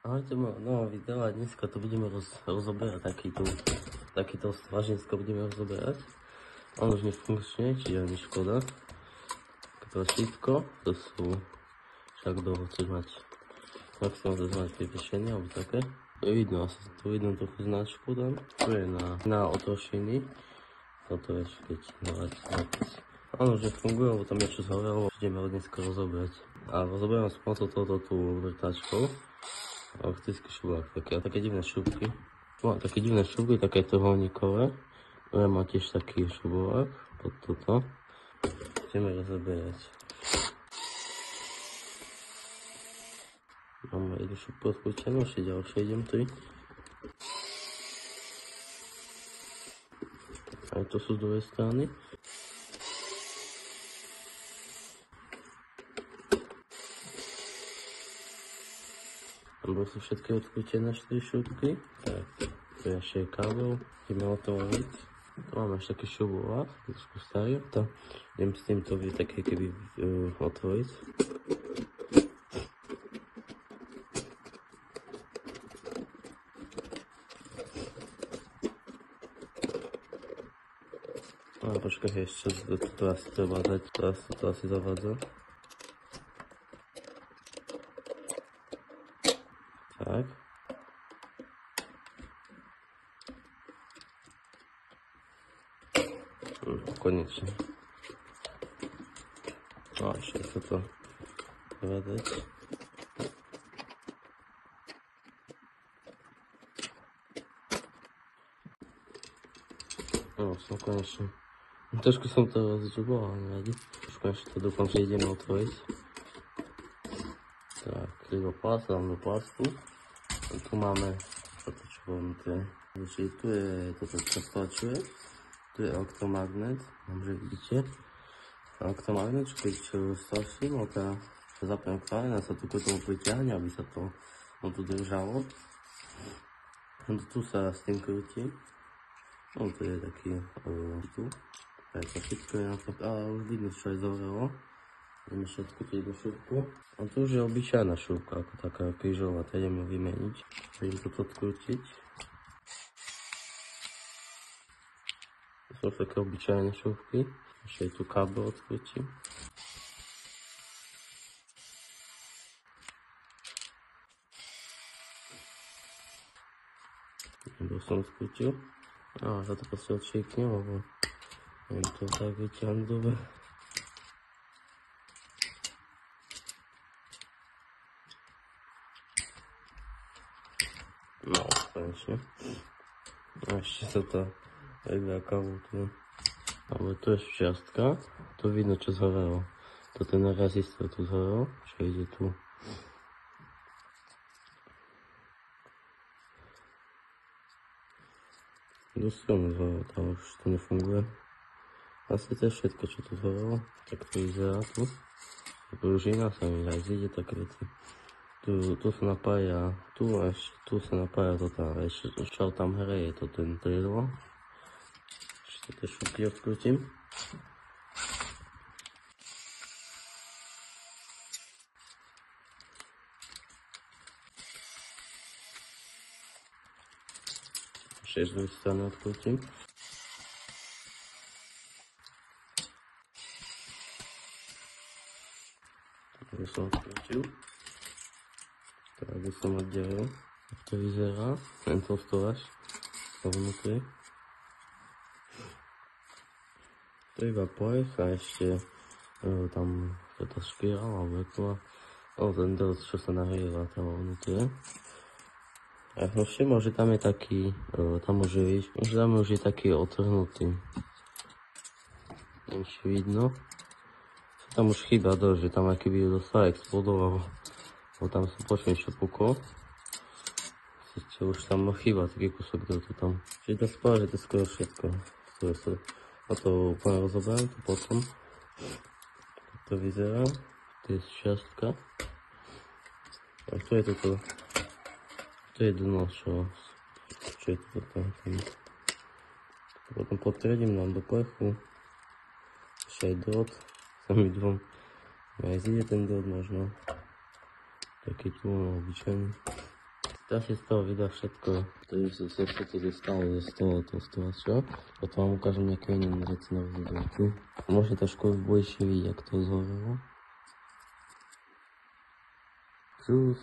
Ahojte, no video a dneska to budeme rozoberať takýto svažinsko budeme rozoberať. On už nefunkčne, čiže ani škoda. Tlačítko, to sú však dlho chceš mať maximum to znamená vyriešenie alebo také. Vidno, asi tu vidno trochu značku tam. Tu je na otočiny. Toto je keď nápis. On už nefunguje, lebo tam niečo zhorelo, ideme ho dneska rozoberať. A rozoberám s pomocou tohoto tu vrtačkou. Elektrický šublák, také divné šupky. Mám také divné šupky, také trojholníkové. Ja mám tiež taký šublák pod toto. Ideme rozoberať. Máme jednu šupku odkľúčenú, ešte ďalšie idem tu. Aj to sú z druhej strany. Tam sú všetky odkrútené 4 šupky. Tak, tu je ešte kábel, ideme otvoriť. Tu máme ešte taký šublák, trošku starý. Idem s týmto také keby otvoriť. No počkaj, ešte to asi treba dať, to asi zavádza. Tak. Konečne. No a ešte sa to treba dať. No, som konečne. Trošku som to rozžuboval, ale nevadí. Už konečne to dokonca ideme otvoriť. Tak, krivoplast, dám do plastu. A tu máme toto, čo vnútri. Tu je toto, čo stlačuje. Tu je elektromagnet, že vidíte. Elektromagnet, keď stlačím, tá zapnem kráľa, sa tu k tomu priťahne, aby sa to tu držalo. Tu sa s tým krúti. No, tu je taký tu. To všetko je na to, ale už vidno, čo aj zohrelo. Ideme všetko tie do šupku. A tu už je obyčajná šupka, ako taká krížová, to ideme vymeniť. Idem toto odkrútiť. To sú také obyčajné šupky. Ešte tu kábel odkrútim. Nebo som odkrútil. A za to proste odšiknem, lebo neviem to tak vyťahnuť dobre. No, konečne. A ešte sa to vedľa kávu tu. Ale tu je šťastka. Tu vidno, čo zhorelo. To ten rezistor tu zhorel, čo ide tu. Dosť silno zhorelo, tam už to nefunguje. Asi to je všetko, čo tu zhorelo. Tak to vyzerá tu. Pružina sa mi aj zíde také veci. Tu sa napája, tu sa napája to tam, ešte čo tam hreje, to ten triedlo. Ešte tie šupky odkrútim. Ešte z druhej strany odkrútim. Tu som odkrútil. Tak by som oddelil, jak to vyzerá, tento stovač, to vnútri. To je iba povrch a ešte tam táto špirál, alebo ten drôt, čo sa nahrieva tam vnútri. A som všimol, že tam je taký, tam už je taký otrhnutý. Neviem, či vidno. Tam už chýba dosť, že tam aký by dostal explodoval. Tam som počul niečo pukol. Už tam chýba taký kúsok drôtu tam. Čiže to spáva, že to je skoro všetko. A to úplne rozoberám, to potom. Tak to vyzerá. To je šťastka. A tu je toto. Tu je dno, čo je toto. Potom potredím, dám do plechu. Ešte aj drôt. Sami dvom. Aj zíde ten drôt možno. Taký tu obyčajný. To asi z toho videa všetko. To je všetko, to zostalo z toho, čo? Potom vám ukážem nejaké iné veci na videu. Možno trošku bližšie vidieť, jak to zhorelo. Sus.